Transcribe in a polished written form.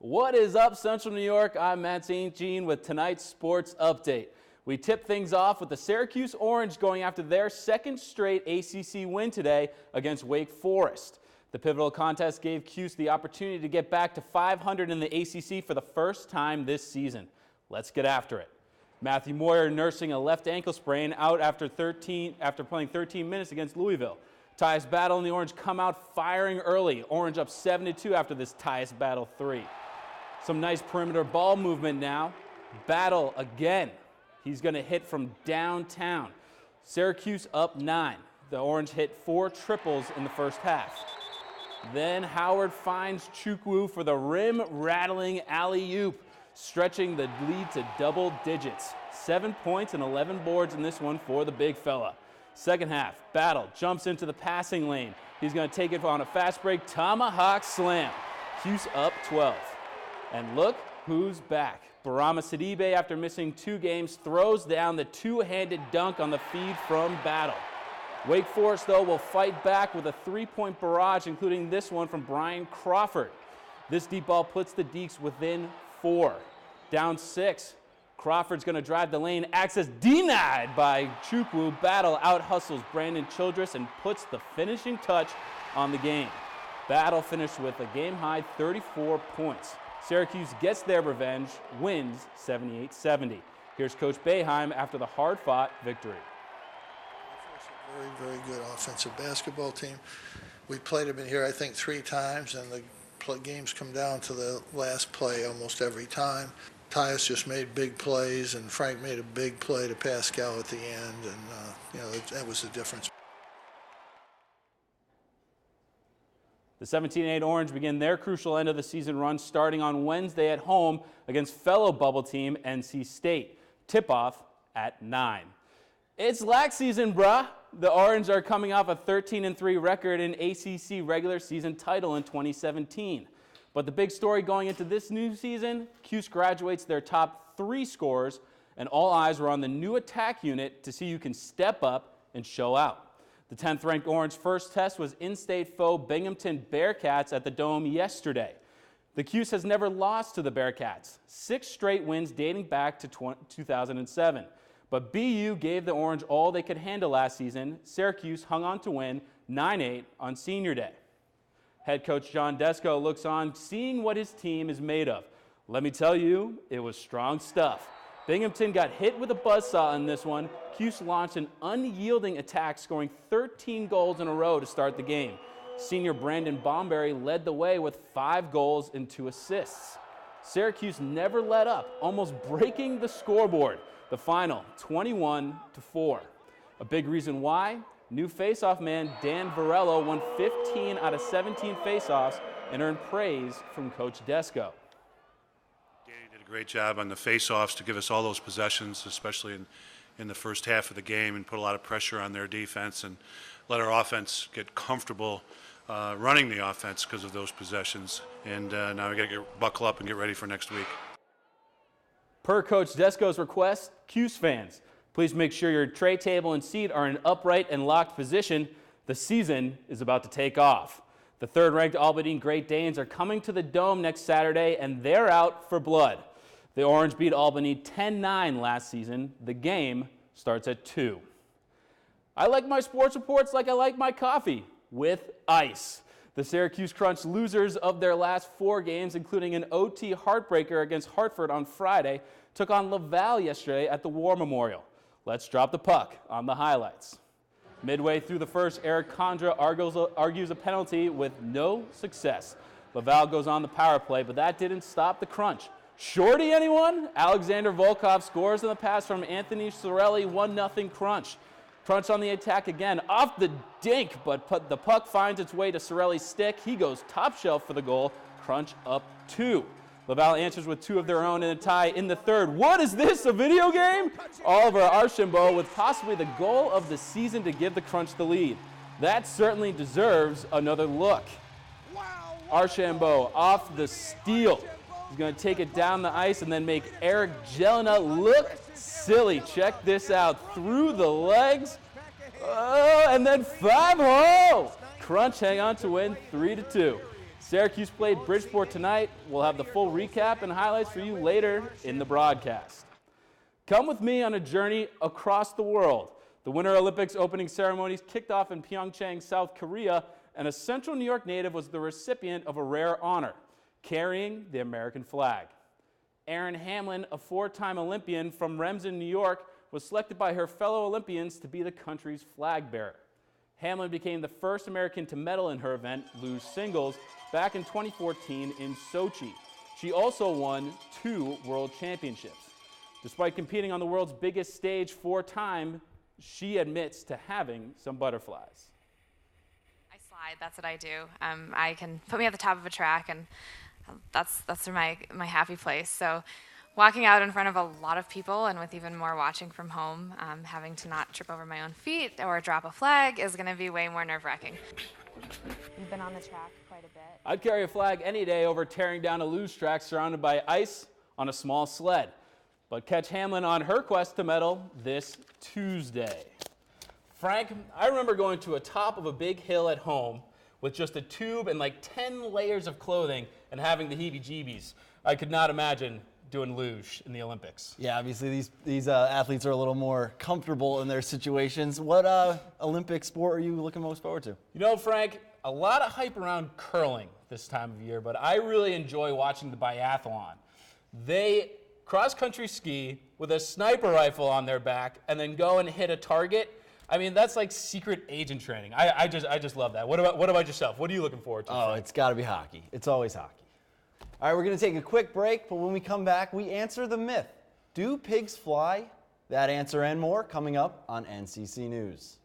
What is up, Central New York? I'm Matt St. Jean with tonight's sports update. We tip things off with the Syracuse Orange going after their second straight ACC win today against Wake Forest. The pivotal contest gave Cuse the opportunity to get back to 500 in the ACC for the first time this season. Let's get after it. Matthew Moyer nursing a left ankle sprain out after playing 13 minutes against Louisville. Tyus Battle and the Orange come out firing early. Orange up 7-2 after this Tyus Battle 3. Some nice perimeter ball movement now. Battle again. He's going to hit from downtown. Syracuse up 9. The Orange hit 4 triples in the first half. Then Howard finds Chukwu for the rim-rattling alley-oop, stretching the lead to double digits. 7 points and 11 boards in this one for the big fella. Second half, Battle jumps into the passing lane. He's going to take it on a fast break, tomahawk slam. Cuse up 12. And look who's back. Barama Sidibe, after missing 2 games, throws down the two-handed dunk on the feed from Battle. Wake Forest, though, will fight back with a 3-point barrage, including this one from Brian Crawford. This deep ball puts the Deeks within 4. Down 6. Crawford's going to drive the lane. Access denied by Chukwu. Battle out-hustles Brandon Childress and puts the finishing touch on the game. Battle finished with a game-high 34 points. Syracuse gets their revenge, wins 78-70. Here's Coach Boeheim after the hard-fought victory. Very, very good offensive basketball team. We played them in here, I think, 3 times, and the games come down to the last play almost every time. Tyus just made big plays, and Frank made a big play to Pascal at the end, and that was the difference. The 17-8 Orange begin their crucial end of the season run starting on Wednesday at home against fellow bubble team NC State. Tip-off at 9. It's lax season, bruh. The Orange are coming off a 13-3 record in ACC regular season title in 2017. But the big story going into this new season, Cuse graduates their top 3 scorers, and all eyes were on the new attack unit to see who can step up and show out. The 10th-ranked Orange first test was in-state foe Binghamton Bearcats at the Dome yesterday. The Cuse has never lost to the Bearcats, 6 straight wins dating back to 2007. But BU gave the Orange all they could handle last season. Syracuse hung on to win 9-8 on Senior Day. Head coach John Desco looks on, seeing what his team is made of. Let me tell you, it was strong stuff. Binghamton got hit with a buzzsaw in this one. Cuse launched an unyielding attack, scoring 13 goals in a row to start the game. Senior Brandon Bomberry led the way with 5 goals and 2 assists. Syracuse never let up, almost breaking the scoreboard. The final, 21-4. A big reason why? New faceoff man Dan Varello won 15 out of 17 faceoffs and earned praise from Coach Desco. Danny did a great job on the faceoffs to give us all those possessions, especially in the first half of the game, and put a lot of pressure on their defense and let our offense get comfortable running the offense because of those possessions. And now we got to buckle up and get ready for next week. Per Coach Desco's request, Cuse fans, please make sure your tray table and seat are in upright and locked position. The season is about to take off. The 3rd-ranked Albany Great Danes are coming to the Dome next Saturday, and they're out for blood. The Orange beat Albany 10-9 last season. The game starts at 2. I like my sports reports like I like my coffee, with ice. The Syracuse Crunch, losers of their last 4 games, including an OT heartbreaker against Hartford on Friday, took on Laval yesterday at the War Memorial. Let's drop the puck on the highlights. Midway through the first, Eric Condra argues a penalty with no success. Laval goes on the power play, but that didn't stop the Crunch. Shorty, anyone? Alexander Volkov scores on the pass from Anthony Sorelli, 1-0 Crunch. Crunch on the attack again, off the dink, but the puck finds its way to Sorelli's stick. He goes top shelf for the goal. Crunch up 2. Laval answers with 2 of their own in a tie in the 3rd. What is this, a video game? Oliver Archambault with possibly the goal of the season to give the Crunch the lead. That certainly deserves another look. Archambault off the steal. He's going to take it down the ice and then make Eric Jelena look silly. Check this out. Through the legs. Oh, and then 5-0. Crunch hang on to win 3-2. Syracuse played Bridgeport tonight. We'll have the full recap and highlights for you later in the broadcast. Come with me on a journey across the world. The Winter Olympics opening ceremonies kicked off in Pyeongchang, South Korea, and a Central New York native was the recipient of a rare honor, carrying the American flag. Erin Hamlin, a four-time Olympian from Remsen, New York, was selected by her fellow Olympians to be the country's flag bearer. Hamlin became the first American to medal in her event, luge singles, back in 2014 in Sochi. She also won 2 world championships. Despite competing on the world's biggest stage 4 times, she admits to having some butterflies. I slide, that's what I do. I can put me at the top of a track, and that's my happy place. So walking out in front of a lot of people, and with even more watching from home, having to not trip over my own feet or drop a flag is going to be way more nerve-wracking. You've been on the track quite a bit. I'd carry a flag any day over tearing down a luge track surrounded by ice on a small sled. But catch Hamlin on her quest to medal this Tuesday. Frank, I remember going to a top of a big hill at home with just a tube and like 10 layers of clothing and having the heebie-jeebies. I could not imagine doing luge in the Olympics. Yeah, obviously these athletes are a little more comfortable in their situations. What Olympic sport are you looking most forward to? You know, Frank, a lot of hype around curling this time of year, but I really enjoy watching the biathlon. They cross-country ski with a sniper rifle on their back and then go and hit a target. I mean, that's like secret agent training. I just love that. What about yourself? What are you looking forward to? Oh, Frank? it's got to be hockey. It's always hockey. All right, we're going to take a quick break, but when we come back, we answer the myth. Do pigs fly? That answer and more coming up on NCC News.